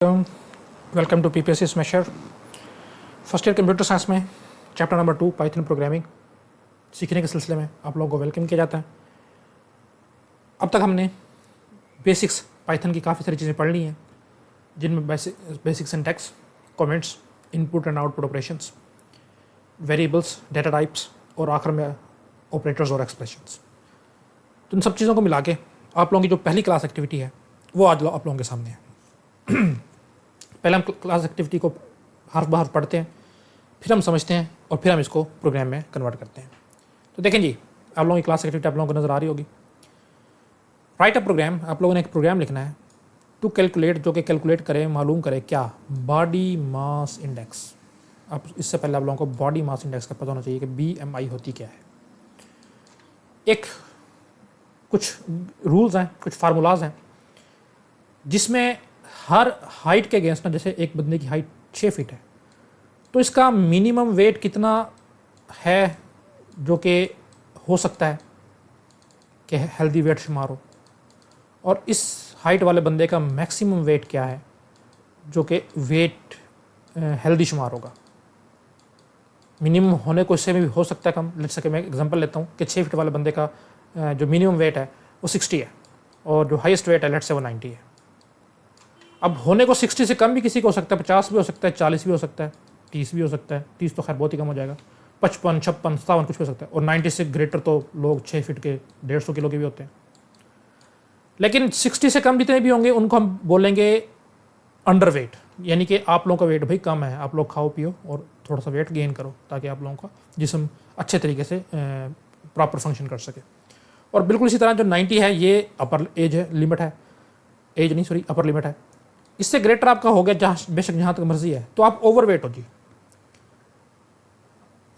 Welcome to PPSC smasher. First year computer science में chapter number 2 Python programming सीखने के सिलसिले में आप लोगों को वेलकम किया जाता है। अब तक हमने बेसिक्स पाइथन की काफ़ी सारी चीज़ें पढ़ ली हैं, जिनमें basic syntax, comments, input and output operations, variables, data types और आखिर में ऑपरेटर्स और एक्सप्रेशंस। तो इन सब चीज़ों को मिला के आप लोगों की जो पहली क्लास एक्टिविटी है वो आज आप लोगों के सामने है। पहले हम क्लास एक्टिविटी को हर्फ बाहर पढ़ते हैं, फिर हम समझते हैं और फिर हम इसको प्रोग्राम में कन्वर्ट करते हैं। तो देखें जी, आप लोगों की क्लास एक्टिविटी आप लोगों को नज़र आ रही होगी। राइट अ प्रोग्राम, आप लोगों ने एक प्रोग्राम लिखना है टू कैलकुलेट, जो कि कैलकुलेट करे, मालूम करे क्या, बॉडी मास इंडेक्स। अब इससे पहले आप लोगों को बॉडी मास इंडेक्स का पता होना चाहिए कि BMI होती क्या है। एक कुछ रूल्स हैं, कुछ फार्मूलाज हैं, जिसमें हर हाइट के अगेंस्ट ना, जैसे एक बंदे की हाइट 6 फीट है तो इसका मिनिमम वेट कितना है जो कि हो सकता है कि हेल्दी वेट शुमार हो, और इस हाइट वाले बंदे का मैक्सिमम वेट क्या है जो कि वेट हेल्दी शुमार होगा। मिनिमम होने को इससे भी हो सकता है कम। लेट्स से मैं एग्जांपल लेता हूँ कि 6 फीट वाले बंदे का जो मिनिमम वेट है वो 60 है और जो हाईएस्ट वेट है लेट्स से वो 90 है। अब होने को 60 से कम भी किसी को हो सकता है, 50 भी हो सकता है, 40 भी हो सकता है, 30 भी हो सकता है। 30 तो खैर बहुत ही कम हो जाएगा, 55, 56, 57 कुछ भी हो सकता है। और 90 से ग्रेटर तो लोग 6 फीट के 150 किलो के भी होते हैं। लेकिन 60 से कम जितने भी होंगे उनको हम बोलेंगे अंडर वेट, यानी कि आप लोगों का वेट भाई कम है, आप लोग खाओ पियो और थोड़ा सा वेट गेन करो ताकि आप लोगों का जिस्म अच्छे तरीके से प्रॉपर फंक्शन कर सके। और बिल्कुल इसी तरह जो 90 है ये अपर एज है, लिमिट है, एज नहीं सॉरी अपर लिमिट है। इससे ग्रेटर आपका हो गया जहाँ बेशक जहाँ तक मर्जी है तो आप ओवरवेट हो जी।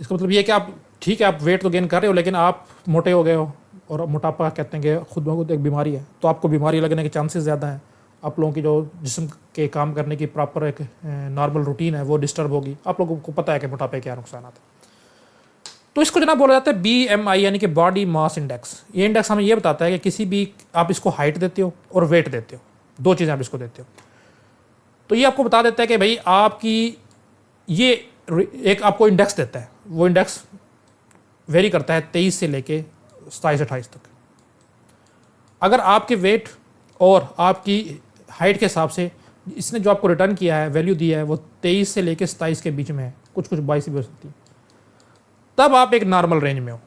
इसका मतलब ये है कि आप ठीक है, आप वेट तो गेन कर रहे हो लेकिन आप मोटे हो गए हो, और मोटापा कहते हैं कि खुद ब खुद एक बीमारी है, तो आपको बीमारी लगने के चांसेस ज़्यादा हैं। आप लोगों की जो जिस्म के काम करने की प्रॉपर एक नॉर्मल रूटीन है वो डिस्टर्ब होगी। आप लोगों को पता है कि मोटापे के क्या नुकसान आते हैं। तो इसको जनाब बोला जाता है BMI यानी कि बॉडी मास इंडेक्स। ये इंडेक्स हमें ये बताता है कि किसी भी आप इसको हाइट देते हो और वेट देते हो, दो चीज़ें आप इसको देते हो, तो ये आपको बता देता है कि भाई आपकी ये एक आपको इंडेक्स देता है। वो इंडेक्स वेरी करता है 23 से लेके 27-28 तक। अगर आपके वेट और आपकी हाइट के हिसाब से इसने जो आपको रिटर्न किया है, वैल्यू दिया है, वो 23 से लेके 27 के बीच में है, कुछ 22 भी हो सकती है, तब आप एक नॉर्मल रेंज में हो।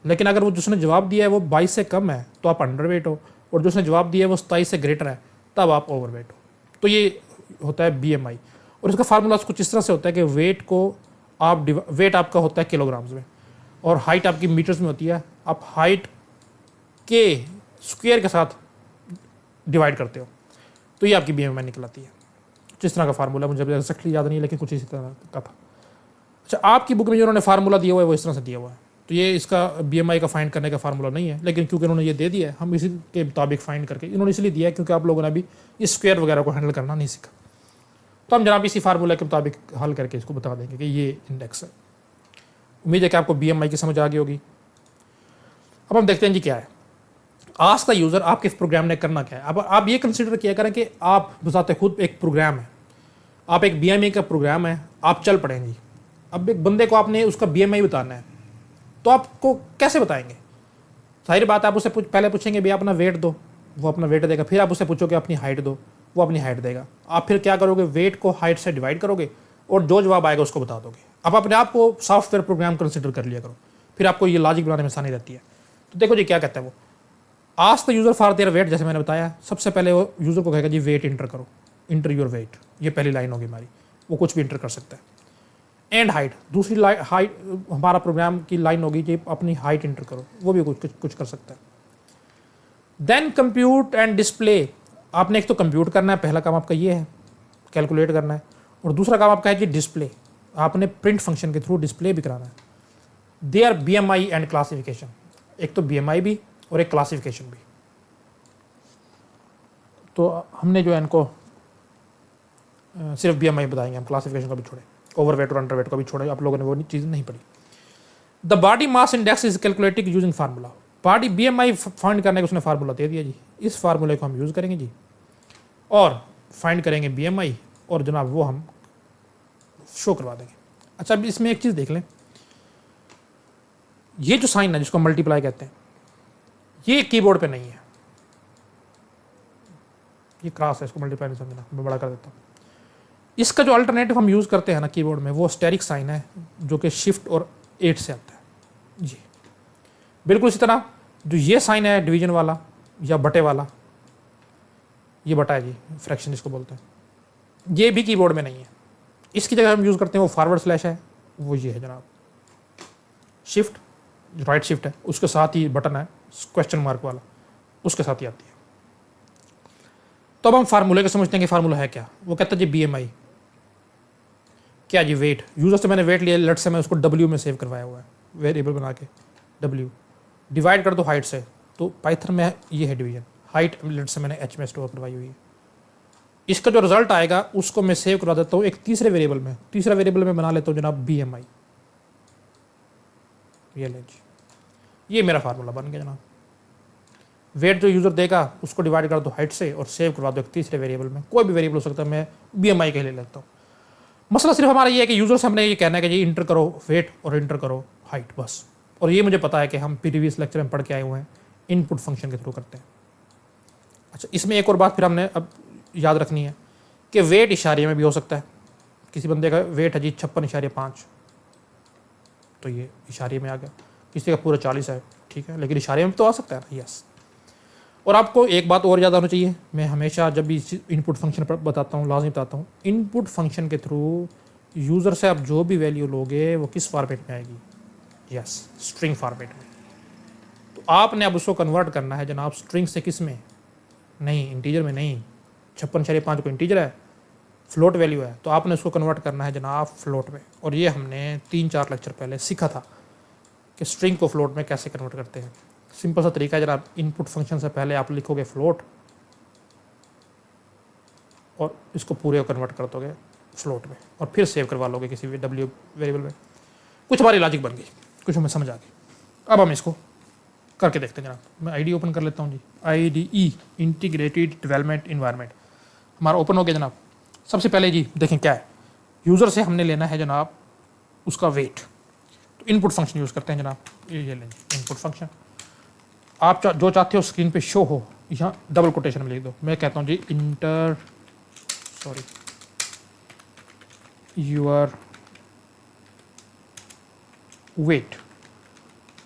लेकिन अगर वो जिसने जवाब दिया है वो 22 से कम है तो आप अंडर वेट हो, और जिसने जवाब दिया है वो 27 से ग्रेटर है तब आप ओवर वेट हो। तो ये होता है BMI। और इसका फार्मूला कुछ इस तरह से होता है कि वेट को आप वेट आपका होता है किलोग्राम्स में और हाइट आपकी मीटर्स में होती है। आप हाइट के स्क्वायर के साथ डिवाइड करते हो तो ये आपकी BMI निकल आती है। जिस तरह का फार्मूला मुझे एक्जैक्टली याद नहीं है लेकिन कुछ इसी तरह का था। अच्छा, आपकी बुक में जो उन्होंने फार्मूला दिया हुआ है वो इस तरह से दिया हुआ है, तो ये इसका BMI का फाइंड करने का फार्मूला नहीं है, लेकिन क्योंकि उन्होंने ये दे दिया है हम इसी के मुताबिक फाइंड करके, इन्होंने इसलिए दिया है क्योंकि आप लोगों ने अभी इस स्क्वायर वगैरह को हैंडल करना नहीं सीखा। तो हम जनाब इसी फार्मूला के मुताबिक हल करके इसको बता देंगे कि ये इंडेक्स है। उम्मीद है कि आपको BMI की समझ आ गई होगी। अब हम देखते हैं जी क्या है आस्क द यूज़र। आपके प्रोग्राम ने करना क्या है। अब आप ये कंसिडर किया करें कि आप बताते खुद एक प्रोग्राम है, आप एक BMI का प्रोग्राम है, आप चल पड़ें जी। अब एक बंदे को आपने उसका BMI बताना है तो आपको कैसे बताएंगे। सारी बात आप उससे पहले पूछेंगे भैया अपना वेट दो, वो अपना वेट देगा। फिर आप उससे पूछोगे अपनी हाइट दो, वो अपनी हाइट देगा। आप फिर क्या करोगे, वेट को हाइट से डिवाइड करोगे और जो जवाब आएगा उसको बता दोगे। अब अपने आप को सॉफ्टवेयर प्रोग्राम कंसिडर कर लिया करो, फिर आपको ये लॉजिक बनाने में आसानी रहती है। तो देखो जी क्या कहता है वो, ask the user for their weight. जैसे मैंने बताया सबसे पहले वो यूज़र को कहेगा जी वेट इंटर करो, इंटर योर वेट। ये पहली लाइन होगी हमारी, वो कुछ भी इंटर कर सकता है। एंड हाइट, दूसरी हाइट हमारा प्रोग्राम की लाइन होगी कि अपनी हाइट इंटर करो, वो भी कुछ कर सकता है। Then compute and display. आपने एक तो कंप्यूट करना है, पहला काम आपका ये है, कैलकुलेट करना है, और दूसरा काम आपका है कि डिस्प्ले, आपने प्रिंट फंक्शन के थ्रू डिस्प्ले भी कराना है। They are BMI and classification, एक तो BMI भी और एक क्लासिफिकेशन भी। तो हमने जो है इनको सिर्फ BMI बताएंगे, हम क्लासिफिकेशन को भी छोड़े, ओवरवेट और अंडरवेट को भी छोड़े, आप लोगों ने वो चीज़ नहीं पढ़ी। The body mass index is calculated using formula. Body BMI find करने का उसने फार्मूला दे दिया जी, इस फार्मूले को हम यूज़ करेंगे जी। और फाइंड करेंगे BMI और जनाब वो हम शो करवा देंगे। अच्छा, अब इसमें एक चीज़ देख लें, ये जो साइन है जिसको मल्टीप्लाई कहते हैं, ये कीबोर्ड पे नहीं है, ये क्रॉस है, इसको मल्टीप्लाई नहीं समझना, मैं बड़ा कर देता हूँ। इसका जो अल्टरनेटिव हम यूज़ करते हैं ना कीबोर्ड में, वो स्टेरिक साइन है जो कि शिफ्ट और 8 से आता है जी। बिल्कुल इसी तरह जो ये साइन है डिवीजन वाला या बटे वाला, ये बटा है जी, फ्रैक्शन इसको बोलते हैं, ये भी कीबोर्ड में नहीं है। इसकी जगह हम यूज़ करते हैं वो फॉरवर्ड स्लैश है, वो ये है जनाब शिफ्ट, जो राइट शिफ्ट है, उसके साथ ही बटन है क्वेश्चन मार्क वाला, उसके साथ ही आती है। तो अब हम फार्मूले को समझते हैं कि फार्मूला है क्या। वो कहता है जी BMI क्या जी, वेट। यूजर से मैंने वेट लिया, लेट से मैं उसको W में सेव करवाया हुआ है, वेरिएबल बना के W, डिवाइड कर दो हाइट से, तो पाइथन में ये है डिवीजन, हाइट लेट से मैंने H में स्टोर करवाई हुई है। इसका जो रिजल्ट आएगा उसको मैं सेव करवा देता हूँ एक तीसरे वेरिएबल में, तीसरा वेरिएबल में बना लेता हूँ जनाब BMI, ये लें जी, ये मेरा फार्मूला बन गया जनाब। वेट जो यूज़र देगा उसको डिवाइड कर दो हाइट से और सेव करवा दो एक तीसरे वेरिएबल में, कोई भी वेरिएबल हो सकता है, मैं BMI के लिए लेता हूँ। मसला सिर्फ हमारा ये है कि यूज़र से हमने ये कहना है कि जी इंटर करो वेट और इंटर करो हाइट, बस। और ये मुझे पता है कि हम प्रीवियस लेक्चर में पढ़ के आए हुए हैं, इनपुट फंक्शन के थ्रू करते हैं। अच्छा, इसमें एक और बात फिर हमने अब याद रखनी है कि वेट इशारे में भी हो सकता है। किसी बंदे का वेट है जी 56.5, तो ये इशारे में आ गया। किसी का पूरा 40 है, ठीक है, लेकिन इशारे में तो आ सकता है ना, यस। और आपको एक बात और याद आना चाहिए, मैं हमेशा जब भी इनपुट फंक्शन पर बताता हूँ लाजमी बताता हूँ, इनपुट फंक्शन के थ्रू यूज़र से आप जो भी वैल्यू लोगे वो किस फॉर्मेट में आएगी, यस, स्ट्रिंग फॉर्मेट में। तो आपने अब उसको कन्वर्ट करना है जनाब स्ट्रिंग से, किस में, नहीं इंटीजर में नहीं, 56.5 को इंटीजर है, फ्लोट वैल्यू है, तो आपने उसको कन्वर्ट करना है जनाब फ्लोट में। और ये हमने 3-4 लेक्चर पहले सीखा था कि स्ट्रिंग को फ्लोट में कैसे कन्वर्ट करते हैं। सिंपल सा तरीका है जनाब, इनपुट फंक्शन से पहले आप लिखोगे फ्लोट और इसको पूरे कन्वर्ट कर दोगे फ्लोट में और फिर सेव करवा लोगे किसी भी W वेरिएबल में। कुछ हमारी लॉजिक बन गई, कुछ हमें समझ आ गई। अब हम इसको करके देखते हैं जनाब। मैं IDE ओपन कर लेता हूँ जी, IDE इंटीग्रेटेड डेवलपमेंट इन्वायरमेंट हमारा ओपन हो गया जनाब। सबसे पहले जी देखें क्या है, यूज़र से हमने लेना है जनाब उसका वेट, तो इनपुट फंक्शन यूज़ करते हैं जनाब, ये लें इनपुट फंक्शन। आप जो चाहते हो स्क्रीन पे शो हो, यहाँ डबल कोटेशन में लिख दो। मैं कहता हूँ जी इंटर योर वेट।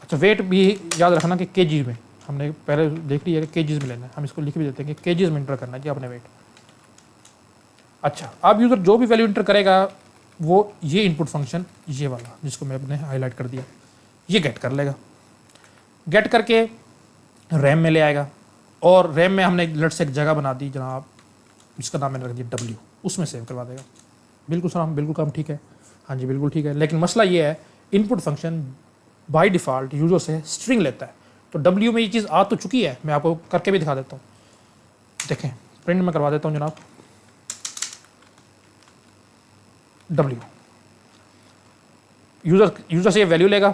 अच्छा, वेट भी याद रखना कि केजीज में, हमने पहले देख लिया कि केजीज में लेना है, हम इसको लिख भी देते हैं कि केजीज में इंटर करना है जी आपने वेट। अच्छा, अब यूज़र जो भी वैल्यू इंटर करेगा वो ये इनपुट फंक्शन ये वाला जिसको मैं अपने हाईलाइट कर दिया, ये गेट कर लेगा। गेट करके रैम में ले आएगा और रैम में हमने लेट से एक जगह बना दी जनाब जिसका नाम मैंने रख दिया W, उसमें सेव करवा देगा। बिल्कुल सर, बिल्कुल काम ठीक है, हाँ जी बिल्कुल ठीक है। लेकिन मसला ये है input function by default user से स्ट्रिंग लेता है, तो W में ये चीज़ आ तो चुकी है, मैं आपको करके भी दिखा देता हूँ। देखें प्रिंट में करवा देता हूँ जनाब W, यूज़र से ये वैल्यू लेगा,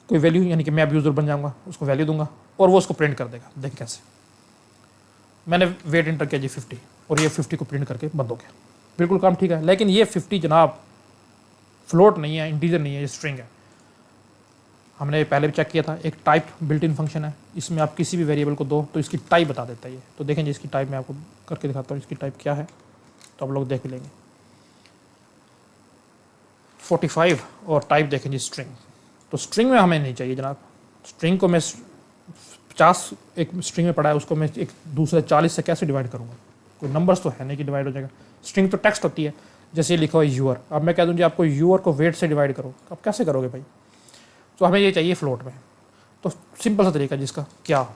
कोई वैल्यू, यानी कि मैं अब यूज़र बन जाऊँगा, उसको वैल्यू दूंगा और वो उसको प्रिंट कर देगा। देखें कैसे, मैंने वेट इंटर किया जी 50 और ये 50 को प्रिंट करके बंद हो गया, बिल्कुल काम ठीक है। लेकिन ये 50 जनाब फ्लोट नहीं है, इंटीजर नहीं है, ये स्ट्रिंग है। हमने पहले भी चेक किया था, एक टाइप बिल्ट इन फंक्शन है, इसमें आप किसी भी वेरिएबल को दो तो इसकी टाइप बता देता है ये। तो देखें जी इसकी टाइप मैं आपको करके दिखाता हूँ, इसकी टाइप क्या है, तो आप लोग देख लेंगे 45 और टाइप देखें जी स्ट्रिंग। तो स्ट्रिंग में हमें नहीं चाहिए जनाब, स्ट्रिंग को मैं 50 एक स्ट्रिंग में पड़ा है, उसको मैं एक दूसरे 40 से कैसे डिवाइड करूँगा, कोई नंबर्स तो है नहीं कि डिवाइड हो जाएगा। स्ट्रिंग तो टेक्स्ट होती है, जैसे ये लिखा हुआ है यूअर, अब मैं कह दूँ जी आपको यूअर को वेट से डिवाइड करो, आप कैसे करोगे भाई। तो हमें ये चाहिए फ्लोट में। तो सिंपल सा तरीका जिसका क्या,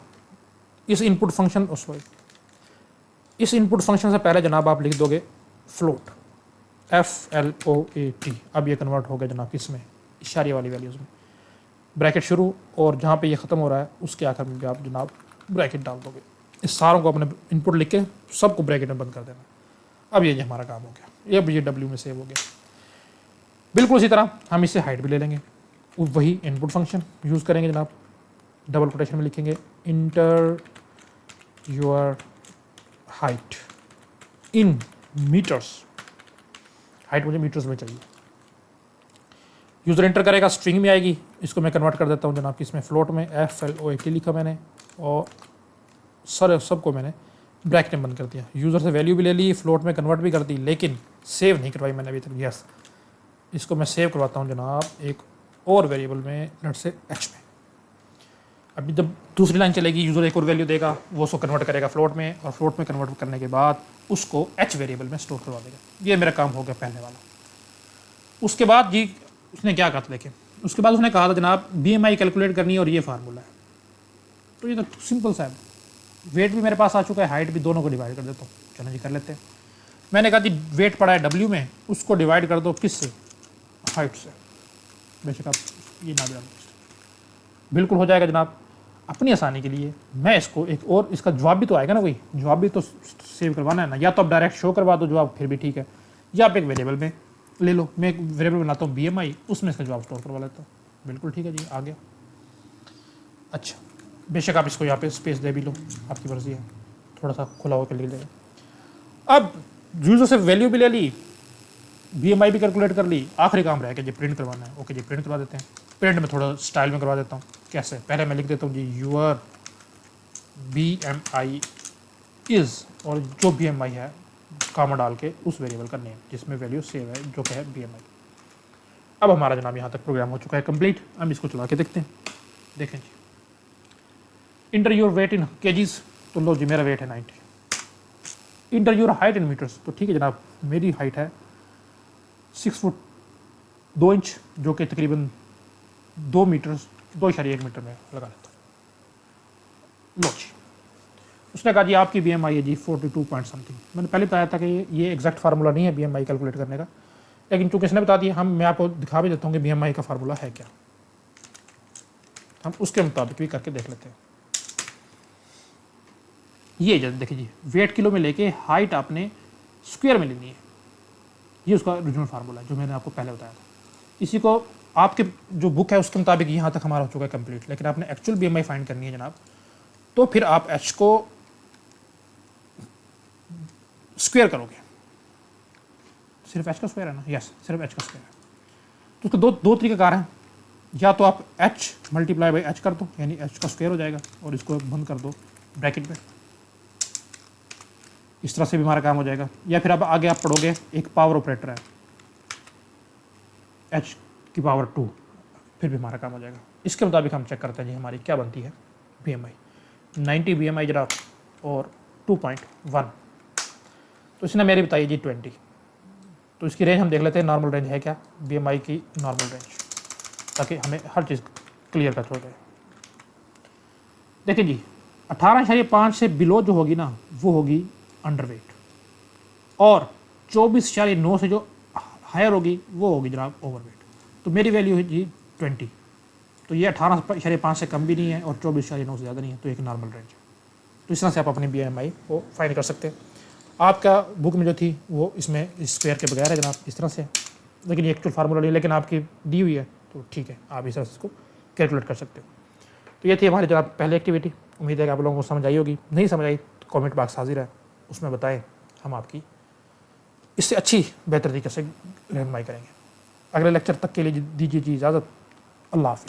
इस इनपुट फंक्शन इस इनपुट फंक्शन से पहले जनाब आप लिख दोगे फ्लोट, FLOAT। अब ये कन्वर्ट हो गया जनाब किसमें, इशारे वाली वैल्यूज़ में, ब्रैकेट शुरू और जहाँ पे ये ख़त्म हो रहा है उसके आखिर में भी आप जनाब ब्रैकेट डाल दोगे। इस सारों को अपने इनपुट लिख के सबको ब्रैकेट में बंद कर देना। अब ये हमारा काम हो गया, अब ये W में सेव हो गया। बिल्कुल इसी तरह हम इससे हाइट भी ले लेंगे, वही इनपुट फंक्शन यूज़ करेंगे जनाब, डबल कोटेशन में लिखेंगे enter your height in metres, height मुझे मीटर्स में चाहिए। यूज़र एंटर करेगा, स्ट्रिंग में आएगी, इसको मैं कन्वर्ट कर देता हूँ जनाब इसमें फ्लोट में, FLOAT लिखा मैंने और सबको मैंने ब्रैकेट में बंद कर दिया। यूज़र से वैल्यू भी ले ली, फ्लोट में कन्वर्ट भी कर दी, लेकिन सेव नहीं करवाई मैंने अभी तक। यस, इसको मैं सेव करवाता हूँ जनाब एक और वेरिएबल में, लेट से h में। अभी जब दूसरी लाइन चलेगी, यूज़र एक और वैल्यू देगा, वो उसको कन्वर्ट करेगा फ्लोट में, और फ्लोट में कन्वर्ट करने के बाद उसको h वेरिएबल में स्टोर करवा देगा। ये मेरा काम हो गया पहले वाला। उसके बाद जी उसने क्या कहा था, लेकिन उसके बाद उसने कहा था जनाब BMI कैलकुलेट करनी है और ये फार्मूला है। तो ये तो सिंपल सा है, वेट भी मेरे पास आ चुका है, हाइट भी, दोनों को डिवाइड कर देता हूँ। चलो जी कर लेते हैं। मैंने कहा जी वेट पड़ा है W में, उसको डिवाइड कर दो किससे, हाइट से। बेशक आप ये ना भी बिल्कुल हो जाएगा जनाब। अपनी आसानी के लिए मैं इसको एक और, इसका जवाब भी तो आएगा ना, कोई जवाब भी तो सेव करवाना है ना। या तो आप डायरेक्ट शो करवा दो जवाब, फिर भी ठीक है, या आप एक वेरिएबल में ले लो। मैं एक वेरिएबल बनाता हूँ BMI, उसमें इसका जवाब स्टोर करवा लेता हूँ। बिल्कुल ठीक है जी, आ गया। अच्छा, बेशक आप इसको यहाँ पे स्पेस दे भी लो, आपकी मर्जी है, थोड़ा सा खुला होकर ले लेगा। अब यूज़र से वैल्यू भी ले ली, BMI भी कैलकुलेट कर ली, आखिरी काम रह गया जी प्रिंट करवाना है। ओके जी, प्रिंट करवा देते हैं। प्रिंट में थोड़ा स्टाइल में करवा देता हूँ। कैसे, पहले मैं लिख देता हूँ जी यूर BMI इज़, और जो BMI है कामा डाल के उस वेरिएबल का नेम जिसमें वैल्यू सेव है, जो कि है BMI। अब हमारा जनाब यहाँ तक प्रोग्राम हो चुका है कंप्लीट। हम इसको चला के देखते हैं। देखें जी, enter your weight in kgs, तो लो जी मेरा वेट है 90। Enter your height in metres, तो ठीक है जनाब मेरी हाइट है 6 फुट 2 इंच, जो कि तकरीबन 2 मीटर 2.1 मीटर में लगा लेता हूँ। लो जी, उसने कहा जी आपकी BMI है जी 42 पॉइंट समथिंग। मैंने पहले बताया था कि ये एग्जैक्ट फार्मूला नहीं है BMI कैलकुलेट करने का, लेकिन चूंकि इसने बता दिया, मैं आपको दिखा भी देता हूँ कि BMI का फार्मूला है क्या। हम उसके मुताबिक भी करके देख लेते हैं। ये जब देखिए जी, वेट किलो में लेके हाइट आपने स्क्वायर में लेनी है, ये उसका ओरिजिनल फार्मूला है जो मैंने आपको पहले बताया था। इसी को आपके जो बुक है उसके मुताबिक यहाँ तक हमारा हो चुका है कंप्लीट, लेकिन आपने एक्चुअल BMI फाइंड करनी है जनाब, तो फिर आप h को स्क्वायर करोगे। सिर्फ h का स्क्वायर है ना, यस सिर्फ h का स्क्वायर है। तो उसके दो तरीक़ाकार हैं, या तो आप h मल्टीप्लाई बाई h कर दो, यानी h का स्क्वायर हो जाएगा, और इसको बंद कर दो ब्रैकेट में, इस तरह से भी हमारा काम हो जाएगा। या फिर अब आगे आप पढ़ोगे एक पावर ऑपरेटर है h की पावर 2, फिर भी हमारा काम हो जाएगा। इसके मुताबिक हम चेक करते हैं जी हमारी क्या बनती है BMI। 90 BMI जरा और 2.1, तो इसने मेरी बताई जी 20। तो इसकी रेंज हम देख लेते हैं, नॉर्मल रेंज है क्या BMI की नॉर्मल रेंज, ताकि हमें हर चीज़ क्लियर कट हो जाए। देखिए जी 18.5 से बिलो जो होगी ना वो होगी अंडरवेट, और 24.9 से जो हायर होगी वो होगी जनाब ओवरवेट। तो मेरी वैल्यू है जी 20, तो ये 18.5 से कम भी नहीं है और 24.9 से ज़्यादा नहीं है, तो एक नॉर्मल रेंज है। तो इस तरह से आप अपनी BMI को फाइंड कर सकते हैं। आपका बुक में जो थी वो इसमें स्क्वायर के बगैर है जनाब, इस तरह से, लेकिन ये एक्चुअल फार्मूला नहीं, लेकिन आपकी दी हुई है तो ठीक है, आप इस तरह से इसको कैलकुलेट कर सकते हो। तो ये थी हमारी जनाब पहली एक्टिविटी। उम्मीद है कि आप लोगों को समझ आई होगी। नहीं समझ आई तो कॉमेंट बॉक्स हाजिर है, उसमें बताएं, हम आपकी इससे अच्छी बेहतर तरीके से रहनुमाई करेंगे। अगले लेक्चर तक के लिए दीजिए जी इजाज़त। अल्लाह हाफ़िज़।